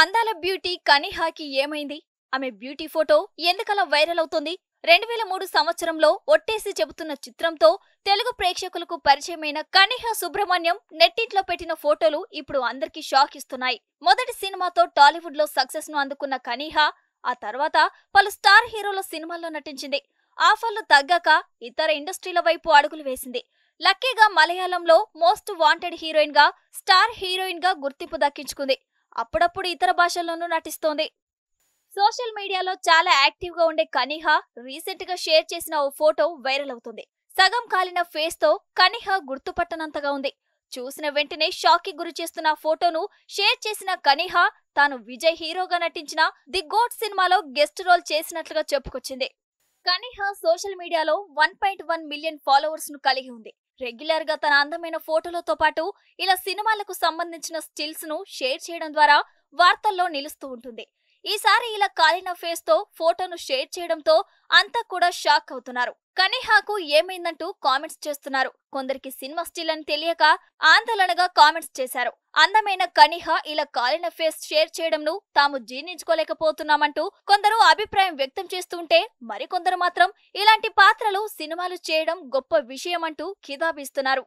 అందాల బ్యూటీ కనిహాకి ఏమైంది? ఆమె బ్యూటీ ఫోటో ఎందుకలా వైరల్ అవుతోంది? 2003 సంవత్సరంలో ఒట్టేసి చెబుతున్న చిత్రంతో తెలుగు ప్రేక్షకులకు పరిచయమైన కనిహా సుబ్రహ్మణ్యం నెట్టింట్లో పెట్టిన ఫోటోలు ఇప్పుడు అందరికీ షాక్ ఇస్తున్నాయి. మొదటి సినిమాతో టాలీవుడ్ లో సక్సెస్ ను అందుకున్న కనిహా ఆ తర్వాత పలు స్టార్ హీరోల సినిమాల్లో నటించింది. ఆఫర్లు తగ్గాక ఇతర ఇండస్ట్రీల వైపు అడుగులు వేసింది. లక్కీగా మలయాళంలో మోస్ట్ వాంటెడ్ హీరోయిన్ గా, స్టార్ హీరోయిన్ గా గుర్తింపు దక్కించుకుంది. అప్పుడప్పుడు ఇతర భాషల్లోనూ నటిస్తోంది. సోషల్ మీడియాలో చాలా యాక్టివ్ గా ఉండే కనిహా రీసెంట్ గా షేర్ చేసిన ఓ ఫోటో వైరల్ అవుతుంది. సగం కాలిన ఫేస్ తో కనిహా గుర్తుపట్టనంతగా ఉంది. చూసిన వెంటనే షాక్ కి గురి చేస్తున్న ఫోటోను షేర్ చేసిన కనిహా తాను విజయ్ హీరోగా నటించిన ది గోట్ సినిమాలో గెస్ట్ రోల్ చేసినట్లుగా చెప్పుకొచ్చింది. కనిహా సోషల్ మీడియాలో 1.1 మిలియన్ ఫాలోవర్స్ ను కలిగి ఉంది. రెగ్యులర్ గా తన అందమైన ఫోటోలతో పాటు ఇలా సినిమాలకు సంబంధించిన స్టిల్స్ ను షేర్ చేయడం ద్వారా వార్తల్లో నిలుస్తూ ఉంటుంది. ఈసారి ఇలా కాలిన ఫేస్ తో ఫోటోను షేర్ చేయడంతో అంతా కూడా షాక్ అవుతున్నారు. కనిహాకు ఏమైందంటూ కామెంట్స్ చేస్తున్నారు. కొందరికి సినిమా స్టిల్ అని తెలియక ఆందోళనగా కామెంట్స్ చేశారు. అందమైన కనిహా ఇలా కాలిన ఫేస్ షేర్ చేయడంను తాము జీర్ణించుకోలేకపోతున్నామంటూ కొందరు అభిప్రాయం వ్యక్తం చేస్తుంటే, మరికొందరు మాత్రం ఇలాంటి పాత్రలు సినిమాలు చేయడం గొప్ప విషయమంటూ కితాబిస్తున్నారు.